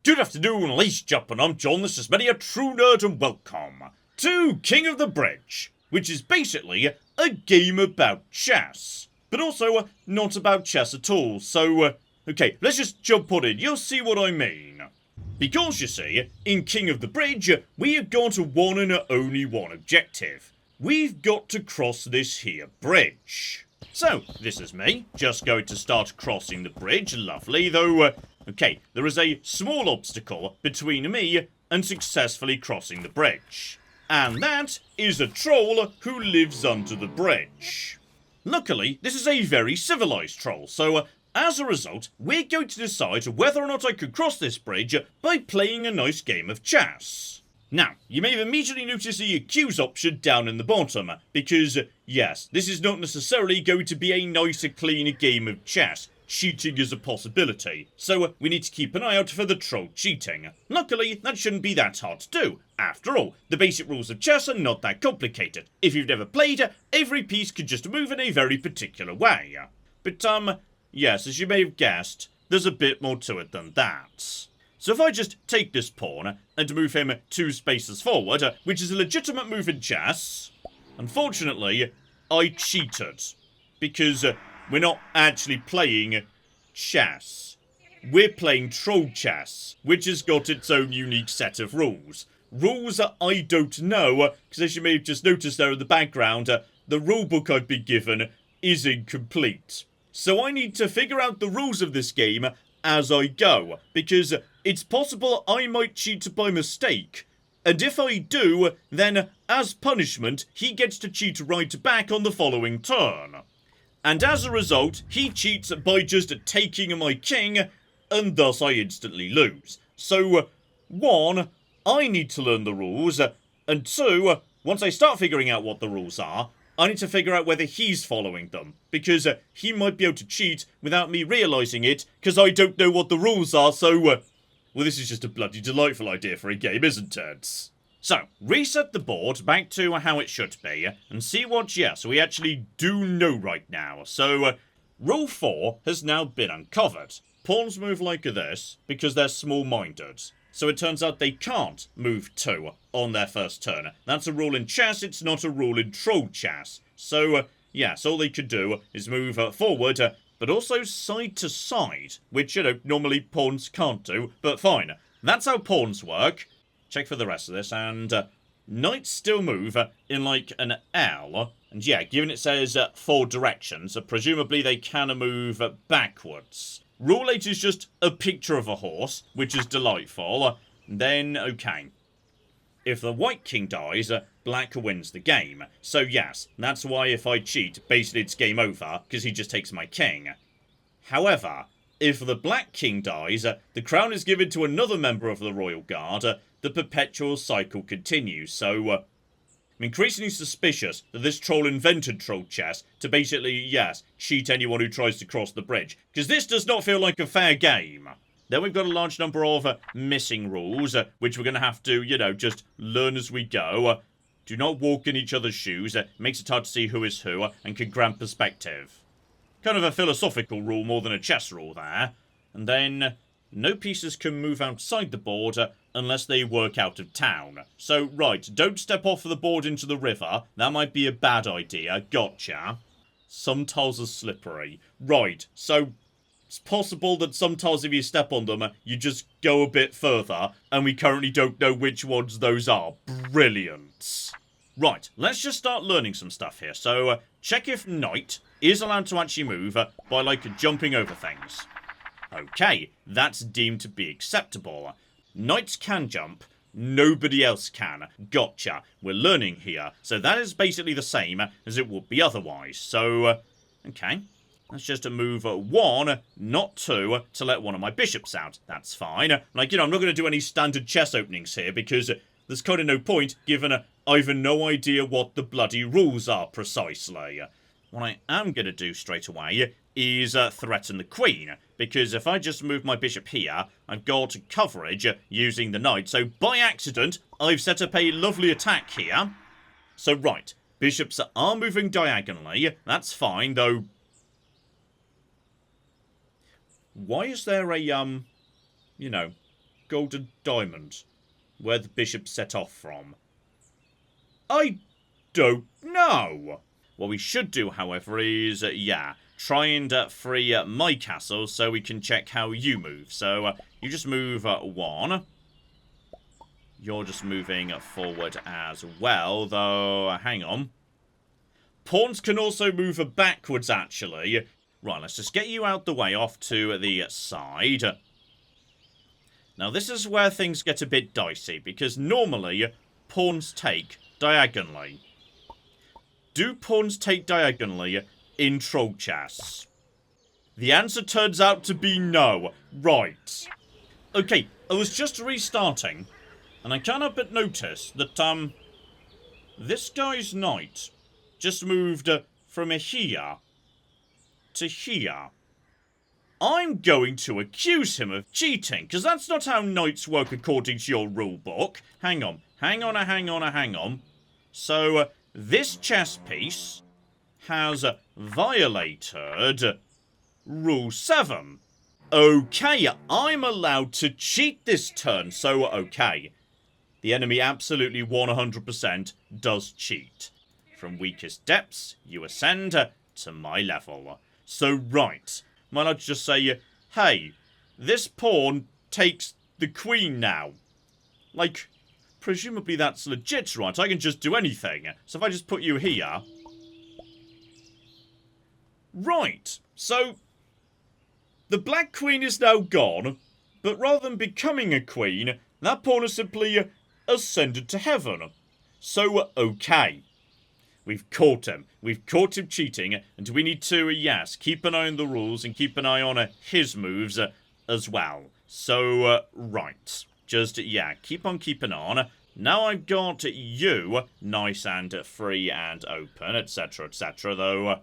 Good afternoon, ladies and gentlemen, I'm John, this is many a true nerd, and welcome to King of the Bridge, which is basically a game about chess, but also not about chess at all, so, okay, let's just jump on in, you'll see what I mean. Because, you see, in King of the Bridge, we have got one and only one objective. We've got to cross this here bridge. So, this is me, just going to start crossing the bridge, lovely, though, okay, there is a small obstacle between me and successfully crossing the bridge. And that is a troll who lives under the bridge. Luckily, this is a very civilized troll, so as a result, we're going to decide whether or not I could cross this bridge by playing a nice game of chess. Now, you may have immediately noticed the accuse option down in the bottom, because, yes, this is not necessarily going to be a nicer, cleaner game of chess. Cheating is a possibility, so we need to keep an eye out for the troll cheating. Luckily, that shouldn't be that hard to do. After all, the basic rules of chess are not that complicated. If you've never played, every piece can just move in a very particular way. But, yes, as you may have guessed, there's a bit more to it than that. So if I just take this pawn and move him 2 spaces forward, which is a legitimate move in chess, unfortunately, I cheated. Because we're not actually playing chess. We're playing troll chess, which has got its own unique set of rules. Rules that I don't know, because as you may have just noticed there in the background, the rulebook I've been given is incomplete. So I need to figure out the rules of this game as I go, because it's possible I might cheat by mistake. And if I do, then as punishment, he gets to cheat right back on the following turn. And as a result, he cheats by just taking my king, and thus I instantly lose. So, 1, I need to learn the rules, and 2, once I start figuring out what the rules are, I need to figure out whether he's following them, because he might be able to cheat without me realising it, because I don't know what the rules are, so, well, this is just a bloody delightful idea for a game, isn't it? So, reset the board back to how it should be, and see what, yes, we actually do know right now. So, Rule 4 has now been uncovered. Pawns move like this because they're small-minded. So it turns out they can't move 2 on their first turn. That's a rule in chess, it's not a rule in troll chess. So, yes, all they could do is move forward, but also side to side, which, normally pawns can't do, but fine. That's how pawns work. Check for the rest of this, and knights still move in like an L, and yeah, given it says 4 directions, presumably they can move backwards. Rule 8 is just a picture of a horse, which is delightful. Then, okay. If the white king dies, black wins the game. So yes, that's why if I cheat, basically it's game over, because he just takes my king. However, if the black king dies, the crown is given to another member of the royal guard, the perpetual cycle continues, so I'm increasingly suspicious that this troll invented troll chess to basically, yes, cheat anyone who tries to cross the bridge, because this does not feel like a fair game. Then we've got a large number of missing rules, which we're going to have to, just learn as we go. Do not walk in each other's shoes, makes it hard to see who is who, and can grant perspective. Kind of a philosophical rule more than a chess rule there. And then, no pieces can move outside the board unless they work out of town. So, right, don't step off the board into the river. That might be a bad idea. Gotcha. Some tiles are slippery. Right, so it's possible that some tiles, if you step on them, you just go a bit further, and we currently don't know which ones those are. Brilliant. Right, let's just start learning some stuff here. So, check if knight is allowed to actually move by, like, jumping over things. Okay, that's deemed to be acceptable. Knights can jump, nobody else can. Gotcha. We're learning here. So that is basically the same as it would be otherwise. So, okay. Let's just move 1, not 2, to let one of my bishops out. That's fine. Like, I'm not going to do any standard chess openings here because there's kind of no point given I've no idea what the bloody rules are precisely. What I am going to do straight away is threaten the queen, because if I just move my bishop here, I've got coverage using the knight, so by accident, I've set up a lovely attack here. So right, bishops are moving diagonally, that's fine, though. Why is there a, golden diamond? Where the bishop set off from? I don't know. What we should do, however, is, try and free my castle so we can check how you move. So, you just move 1. You're just moving forward as well, though, hang on. Pawns can also move backwards, actually. Right, let's just get you out the way off to the side. Now, this is where things get a bit dicey, because normally, pawns take diagonally. Do pawns take diagonally in troll chess? The answer turns out to be no. Right. Okay, I was just restarting, and I cannot but notice that, this guy's knight just moved from here to here. I'm going to accuse him of cheating, because that's not how knights work according to your rulebook. Hang on. So, this chess piece has violated Rule 7. Okay, I'm allowed to cheat this turn, so okay. The enemy absolutely 100% does cheat. From weakest depths, you ascend to my level. So, right. Might not just say, hey, this pawn takes the queen now. Like, presumably that's legit, right? I can just do anything. So if I just put you here... Right. So, the black queen is now gone, but rather than becoming a queen, that pawn has simply ascended to heaven. So, okay. We've caught him. We've caught him cheating, and we need to, yes, keep an eye on the rules and keep an eye on his moves as well. So, right. Just, keep on keeping on. Now I've got you nice and free and open, etc., etc., though. I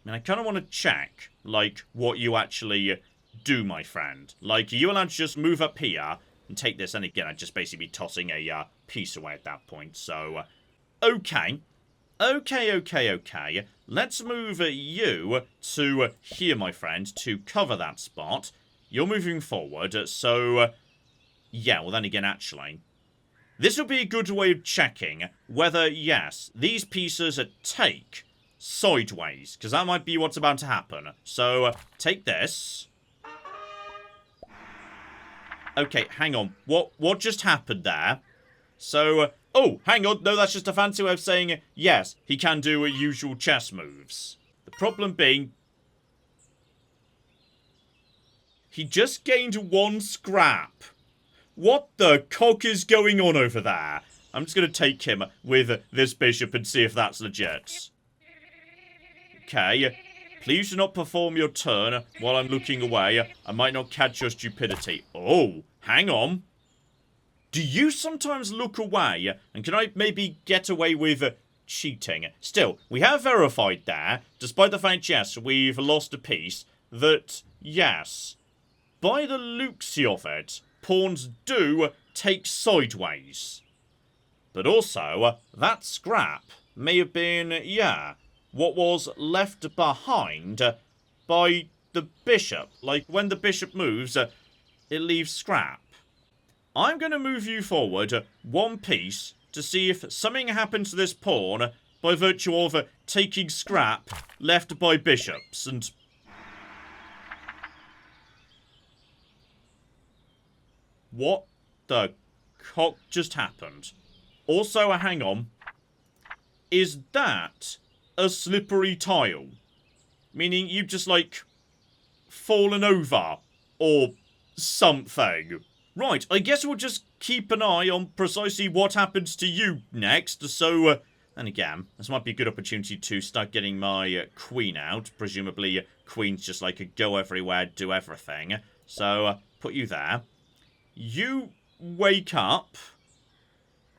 mean, I kind of want to check, like, what you actually do, my friend. Like, are you allowed to just move up here and take this? And again, I'd just basically be tossing a piece away at that point. So, okay. Okay. Let's move you to here, my friend, to cover that spot. You're moving forward, so... well then again, actually... This will be a good way of checking whether, yes, these pieces take sideways, because that might be what's about to happen. So, take this. Okay, hang on. What just happened there? So... oh, hang on. No, that's just a fancy way of saying, yes, he can do usual chess moves. The problem being... he just gained 1 scrap. What the cock is going on over there? I'm just going to take him with this bishop and see if that's legit. Okay. Please do not perform your turn while I'm looking away. I might not catch your stupidity. Oh, hang on. Do you sometimes look away? And can I maybe get away with cheating? Still, we have verified there, despite the fact, yes, we've lost a piece, that, yes, by the looks of it, pawns do take sideways. But also, that scrap may have been, what was left behind by the bishop. Like, when the bishop moves, it leaves scrap. I'm going to move you forward 1 piece to see if something happens to this pawn by virtue of taking scrap left by bishops. And what the cock just happened? Also, hang on. Is that a slippery tile? Meaning you've just, like, fallen over or something. Right, I guess we'll just keep an eye on precisely what happens to you next. So, and again, this might be a good opportunity to start getting my queen out. Presumably, queen's just like a go everywhere, do everything. So, put you there. You wake up.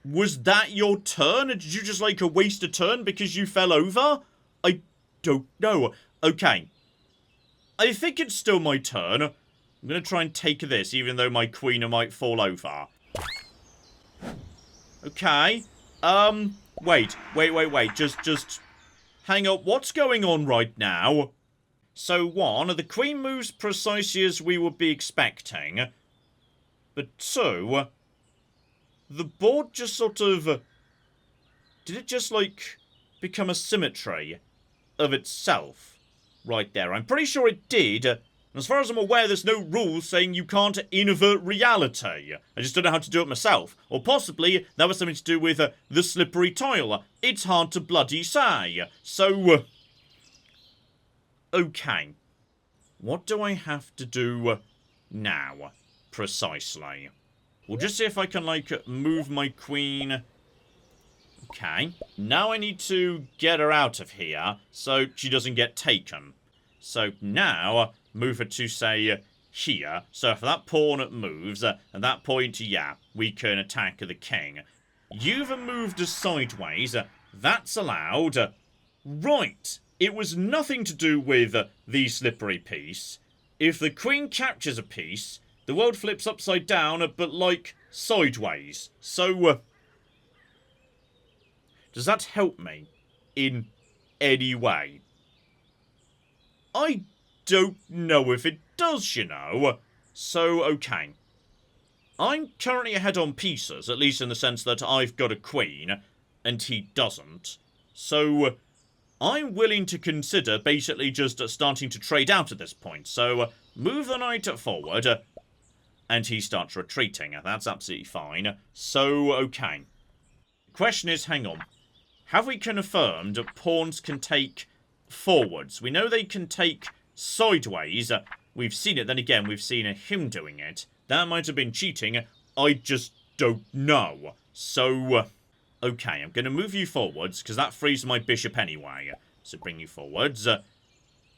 Was that your turn? Did you just, like, waste a turn because you fell over? I don't know. Okay. I think it's still my turn. I'm going to try and take this, even though my queen might fall over. Okay. Wait. Just hang on. What's going on right now? So, 1, the queen moves precisely as we would be expecting. But 2, the board just sort of... did it just, like, become a symmetry of itself? Right there. I'm pretty sure it did. As far as I'm aware, there's no rules saying you can't invert reality. I just don't know how to do it myself. Or possibly that was something to do with the slippery tile. It's hard to bloody say. So, okay. What do I have to do now, precisely? We'll just see if I can, like, move my queen. Okay. Now I need to get her out of here so she doesn't get taken. So now, move her to, say, here. So if that pawn moves, at that point, yeah, we can attack the king. You've moved us sideways. That's allowed. Right. It was nothing to do with the slippery piece. If the queen captures a piece, the world flips upside down, but, like, sideways. So, does that help me in any way? I don't know if it does, you know. So, okay. I'm currently ahead on pieces, at least in the sense that I've got a queen, and he doesn't. So, I'm willing to consider basically just starting to trade out at this point. So, move the knight forward, and he starts retreating. That's absolutely fine. So, okay. The question is, hang on. Have we confirmed pawns can take forwards? We know they can take sideways. We've seen it. Then again, we've seen him doing it. That might have been cheating. I just don't know. So, okay, I'm going to move you forwards, because that frees my bishop anyway. So bring you forwards.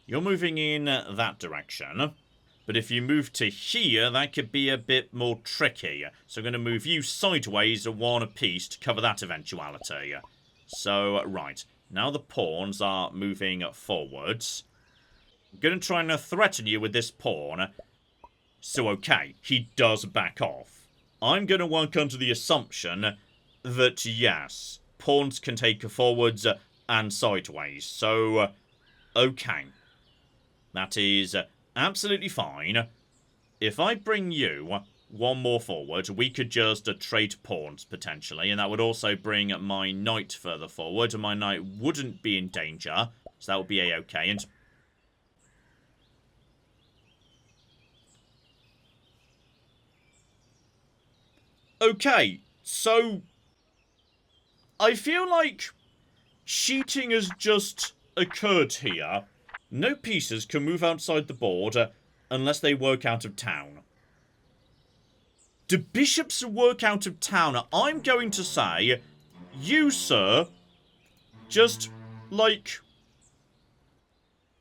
You're moving in that direction. But if you move to here, that could be a bit more tricky. So I'm going to move you sideways one apiece to cover that eventuality. So, right. Now the pawns are moving forwards. I'm going to try and threaten you with this pawn. So, okay, he does back off. I'm going to work under the assumption that, yes, pawns can take forwards and sideways. So, okay. That is absolutely fine. If I bring you one more forward, we could just trade pawns, potentially. And that would also bring my knight further forward. And my knight wouldn't be in danger. So that would be a-okay. And okay, so I feel like cheating has just occurred here. No pieces can move outside the board unless they work out of town. Do bishops work out of town? I'm going to say, you, sir, just, like,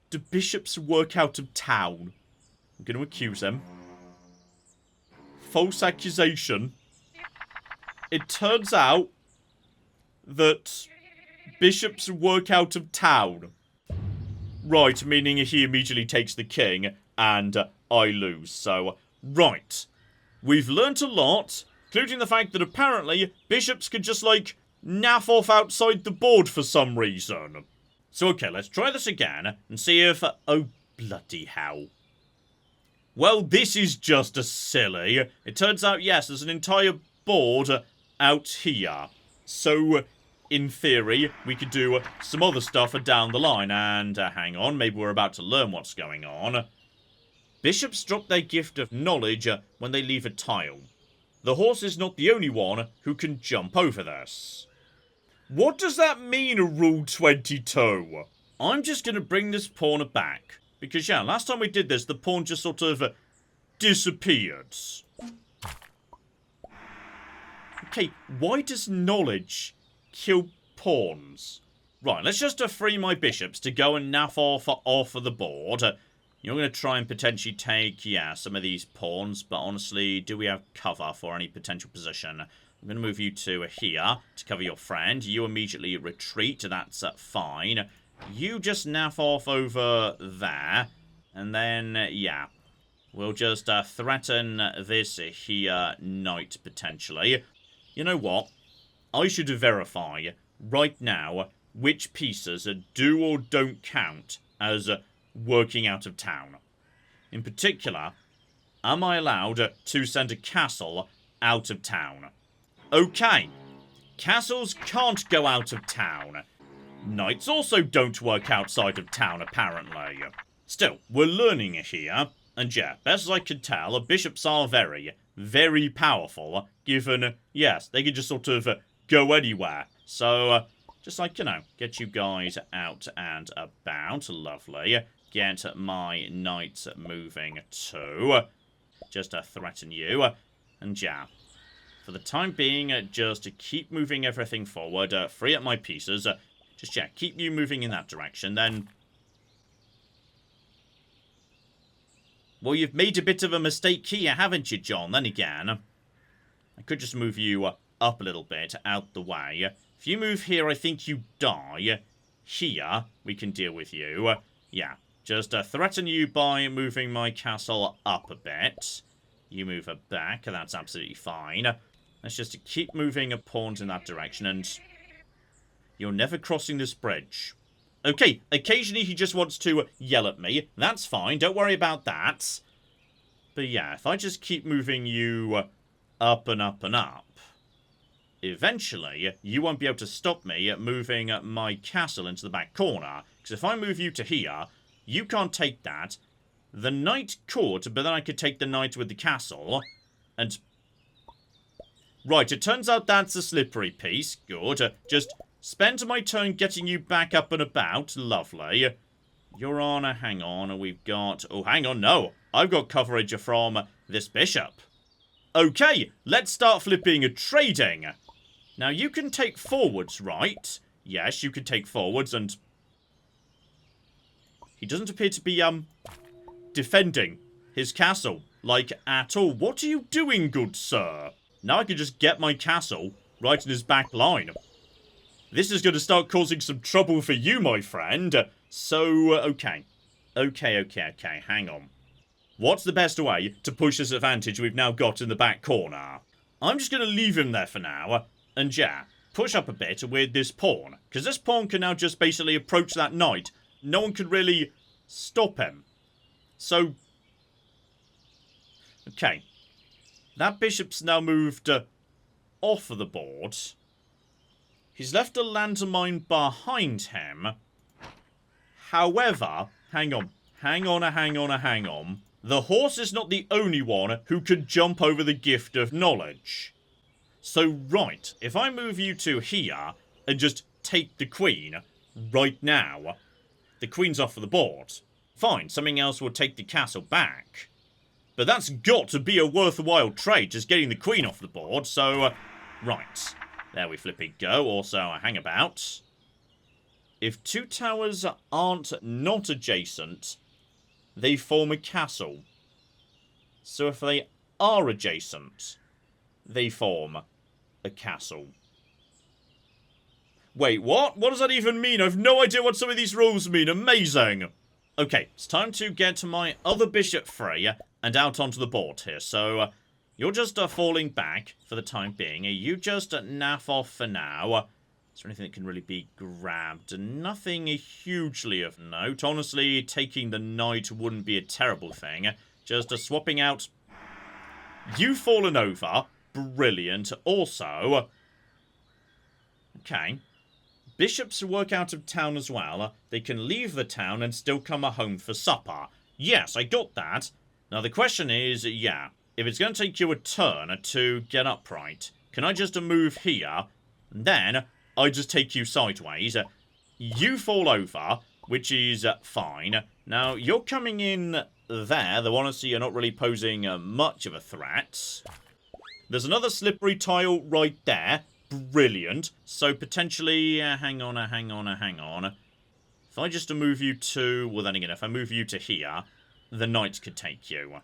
do bishops work out of town? I'm going to accuse them. False accusation. It turns out that bishops work out of town. Right, meaning he immediately takes the king, and I lose. So, right. We've learnt a lot, including the fact that apparently bishops could just, like, naff off outside the board for some reason. So, okay, let's try this again and see if... oh, bloody hell. Well, this is just a silly. It turns out, yes, there's an entire board out here. So, in theory, we could do some other stuff down the line. And, hang on, maybe we're about to learn what's going on. Bishops drop their gift of knowledge when they leave a tile. The horse is not the only one who can jump over this. What does that mean, Rule 22? I'm just going to bring this pawn back. Because, yeah, last time we did this, the pawn just sort of disappeared. Okay, why does knowledge kill pawns? Right, let's just free my bishops to go and naff off of the board. You're going to try and potentially take, yeah, some of these pawns. But honestly, do we have cover for any potential position? I'm going to move you to here to cover your friend. You immediately retreat. That's fine. You just naff off over there. And then, yeah. We'll just threaten this here knight, potentially. You know what? I should verify right now which pieces do or don't count as working out of town. In particular, am I allowed to send a castle out of town? Okay. Castles can't go out of town. Knights also don't work outside of town, apparently. Still, we're learning here. And yeah, best as I can tell, bishops are very, very powerful, given, yes, they can just sort of go anywhere. So, just like, you know, get you guys out and about. Lovely. Get my knights moving too. Just to threaten you. And yeah, for the time being, just to keep moving everything forward. Free up my pieces. Just, yeah, keep you moving in that direction. Then, well, you've made a bit of a mistake here, haven't you, John? Then again, I could just move you up a little bit, out the way. If you move here, I think you die. Here, we can deal with you. Yeah, just threaten you by moving my castle up a bit. You move her back, that's absolutely fine. Let's just keep moving pawns in that direction, and you're never crossing this bridge. Okay, occasionally he just wants to yell at me. That's fine, don't worry about that. But yeah, if I just keep moving you up and up and up, eventually you won't be able to stop me moving my castle into the back corner. Because if I move you to here, you can't take that. The knight could, but then I could take the knight with the castle. And right, it turns out that's a slippery piece. Good. Just spend my turn getting you back up and about. Lovely. Your Honor, hang on. We've got... oh, hang on, no. I've got coverage from this bishop. Okay, let's start flipping trading. Now, you can take forwards, right? Yes, you can take forwards, and he doesn't appear to be, defending his castle, like, at all. What are you doing, good sir? Now I can just get my castle right in his back line. This is going to start causing some trouble for you, my friend. So, okay. Okay, hang on. What's the best way to push this advantage we've now got in the back corner? I'm just going to leave him there for now. And yeah, push up a bit with this pawn. Because this pawn can now just basically approach that knight. No one can really stop him. So, okay. That bishop's now moved off of the board. He's left a landmine behind him. However, hang on. The horse is not the only one who can jump over the gift of knowledge. So, right, if I move you to here and just take the queen right now, the queen's off of the board. Fine, something else will take the castle back. But that's got to be a worthwhile trade, just getting the queen off the board, so, right. There we flipping go. Also, a hangabout. If two towers aren't not adjacent, they form a castle. So if they are adjacent, they form a castle. Wait, what? What does that even mean? I've no idea what some of these rules mean. Amazing. Okay, it's time to get my other bishop free and out onto the board here. So, you're just falling back for the time being. You just naff off for now. Is there anything that can really be grabbed? Nothing hugely of note. Honestly, taking the knight wouldn't be a terrible thing. Just swapping out. You've fallen over. Brilliant. Also, okay. Bishops work out of town as well. They can leave the town and still come home for supper. Yes, I got that. Now the question is, yeah, if it's going to take you a turn to get upright, can I just move here? Then I just take you sideways. You fall over, which is fine. Now you're coming in there. Though honestly, you're not really posing much of a threat. There's another slippery tile right there. Brilliant. So potentially, hang on. If I just move you to, well then again, if I move you to here, the knights could take you.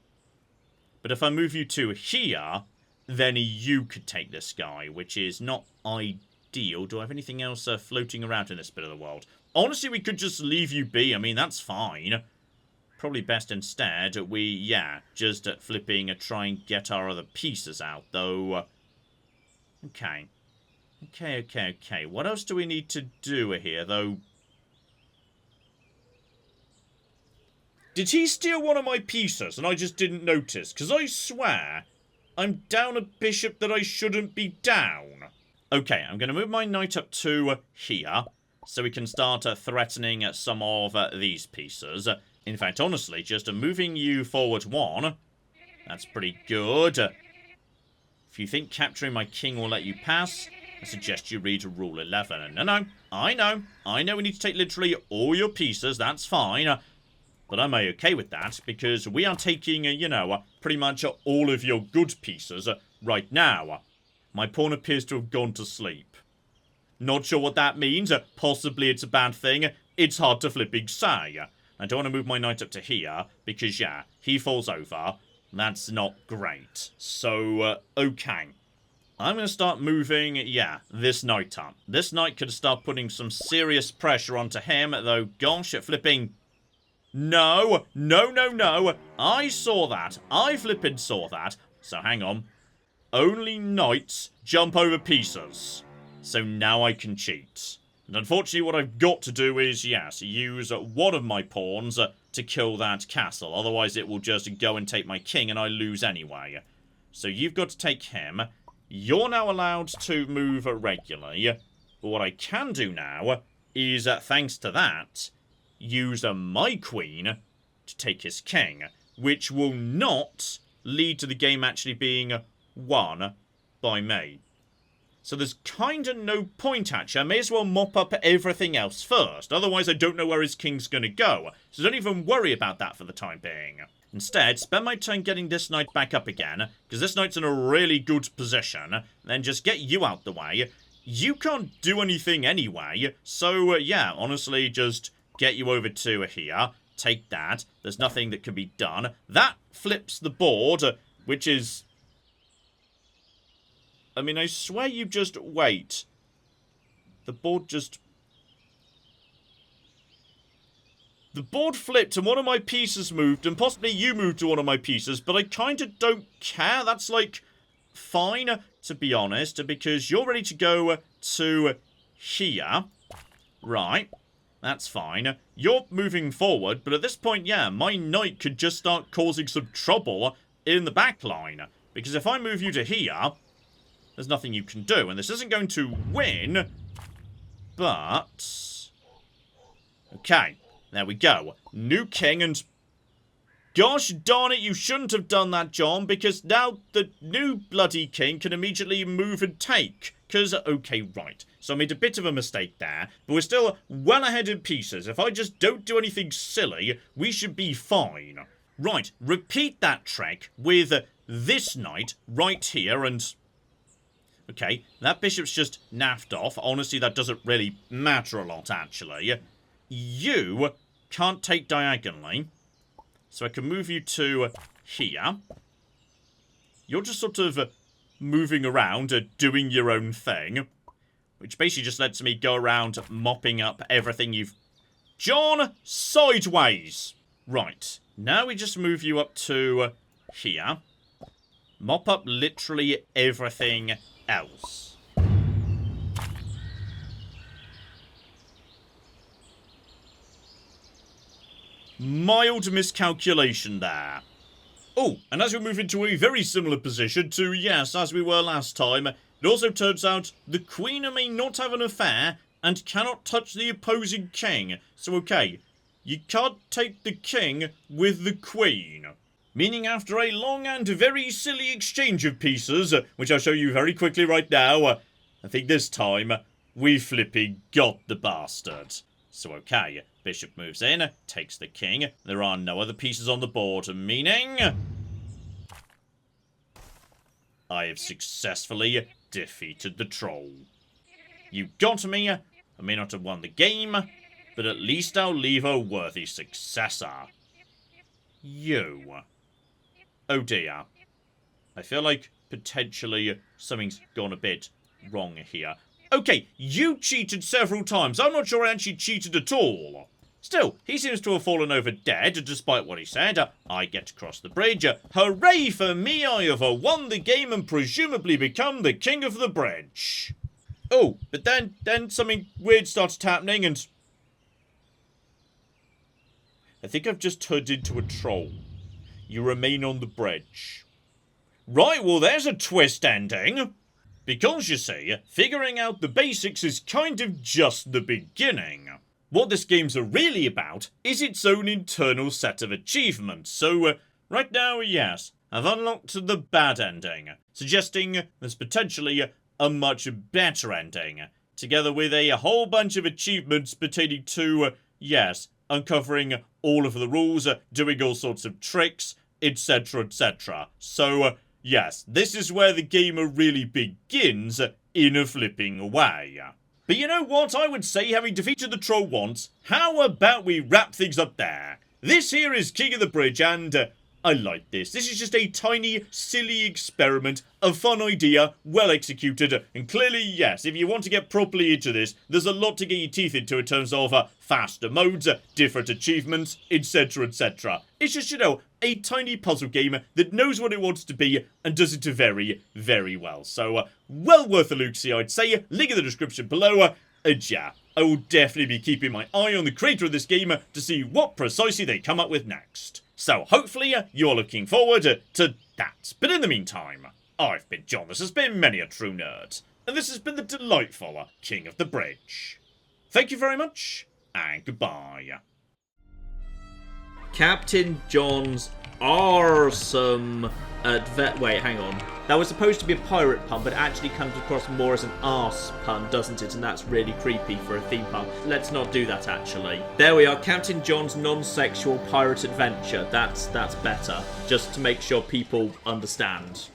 But if I move you to here, then you could take this guy, which is not ideal. Do I have anything else floating around in this bit of the world? Honestly, we could just leave you be. I mean, that's fine. Probably best instead we, yeah, just flipping try and get our other pieces out, though. Okay. What else do we need to do here, though? Did he steal one of my pieces and I just didn't notice? Because I swear I'm down a bishop that I shouldn't be down. Okay, I'm going to move my knight up to here so we can start threatening some of these pieces. In fact, honestly, just moving you forward one, that's pretty good. If you think capturing my king will let you pass, I suggest you read Rule 11. No, I know we need to take literally all your pieces, that's fine. But I'm okay with that, because we are taking, you know, pretty much all of your good pieces right now. My pawn appears to have gone to sleep. Not sure what that means. Possibly it's a bad thing. It's hard to flipping say. I don't want to move my knight up to here, because, yeah, he falls over. That's not great. So, okay. I'm going to start moving, yeah, this knight up. This knight could start putting some serious pressure onto him, though, gosh, flipping... No. I saw that. I flipping saw that. So, hang on. Only knights jump over pieces. So now I can cheat. And unfortunately what I've got to do is, yes, use one of my pawns to kill that castle. Otherwise it will just go and take my king and I lose anyway. So you've got to take him. You're now allowed to move regularly. But what I can do now is, thanks to that, use my queen to take his king. Which will not lead to the game actually being won by me. So there's kind of no point, actually. I may as well mop up everything else first. Otherwise, I don't know where his king's going to go. So don't even worry about that for the time being. Instead, spend my turn getting this knight back up again, because this knight's in a really good position. Then just get you out the way. You can't do anything anyway. So, yeah, honestly, just get you over to here. Take that. There's nothing that can be done. That flips the board, which is... I mean, I swear you just wait. The board just... The board flipped and one of my pieces moved, and possibly you moved to one of my pieces, but I kind of don't care. That's, like, fine, to be honest, because you're ready to go to here. Right. That's fine. You're moving forward, but at this point, yeah, my knight could just start causing some trouble in the back line. Because if I move you to here... there's nothing you can do. And this isn't going to win. But... okay. There we go. New king and... gosh darn it, you shouldn't have done that, John. Because now the new bloody king can immediately move and take. Because, okay, right. So I made a bit of a mistake there. But we're still well ahead in pieces. If I just don't do anything silly, we should be fine. Right. Repeat that trick with this knight right here and... okay, that bishop's just naffed off. Honestly, that doesn't really matter a lot, actually. You can't take diagonally. So I can move you to here. You're just sort of moving around, doing your own thing. Which basically just lets me go around mopping up everything you've... John, sideways! Right, now we just move you up to here. Mop up literally everything else. Mild miscalculation there. Oh, and as we move into a very similar position to, yes, as we were last time, it also turns out the queen may not have an affair and cannot touch the opposing king. So, okay, you can't take the king with the queen. Meaning after a long and very silly exchange of pieces, which I'll show you very quickly right now, I think this time we flipping got the bastard. So okay, bishop moves in, takes the king. There are no other pieces on the board, meaning... I have successfully defeated the troll. You got me. I may not have won the game, but at least I'll leave a worthy successor. You. Oh dear. I feel like potentially something's gone a bit wrong here. Okay, you cheated several times. I'm not sure I actually cheated at all. Still, he seems to have fallen over dead, despite what he said. I get to cross the bridge. Hooray for me, I have won the game and presumably become the king of the bridge. Oh, but then something weird started happening and... I think I've just turned into a troll. You remain on the bridge. Right, well there's a twist ending. Because, you see, figuring out the basics is kind of just the beginning. What this game's really about is its own internal set of achievements, so right now, yes, I've unlocked the bad ending, suggesting there's potentially a much better ending, together with a whole bunch of achievements pertaining to, yes, uncovering all of the rules, doing all sorts of tricks, etc, etc. So, yes, this is where the game really begins in a flipping way. But you know what, I would say, having defeated the troll once, how about we wrap things up there? This here is King of the Bridge, and I like this. This is just a tiny, silly experiment, a fun idea, well executed, and clearly, yes, if you want to get properly into this, there's a lot to get your teeth into in terms of faster modes, different achievements, etc, etc. It's just, you know, a tiny puzzle game that knows what it wants to be and does it very, very well. So, well worth a look see, I'd say. Link in the description below. And yeah, I will definitely be keeping my eye on the creator of this game to see what precisely they come up with next. So hopefully you're looking forward to that. But in the meantime, I've been John, this has been Many a True Nerd, and this has been the delightful King of the Bridge. Thank you very much, and goodbye. Captain John's awesome wait, hang on. That was supposed to be a pirate pun, but it actually comes across more as an arse pun, doesn't it? And that's really creepy for a theme park. Let's not do that, actually. There we are, Captain John's non-sexual pirate adventure. That's better, just to make sure people understand.